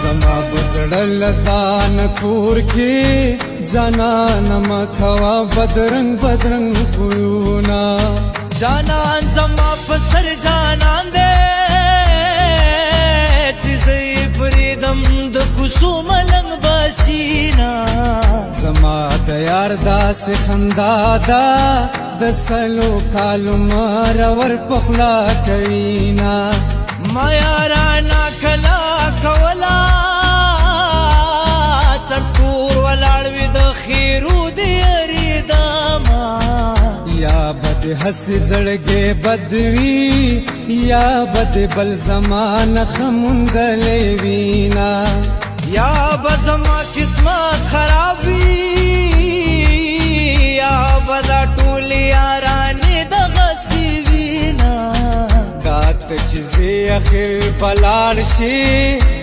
زما بزړه لزان تور کې جانان مخوا بدرنګ بدرنګ خویونه جانان زما پسر جانان دے چیزی پریدم د کوسو ملنګ باسینا زما د یار داسې خندا ده د سلو کالو مرور پخلا کوینا ما یارانا کلا کولا سرتور ولاړوي د خیرو دی اریداما یا بد حسی زړګې بدوي یا بد بل زمانه خموندلې وینا یا بزما قسمت خرابي یا بدا ټول یارانې د غسی وینا کات چې زی اخر بلال شي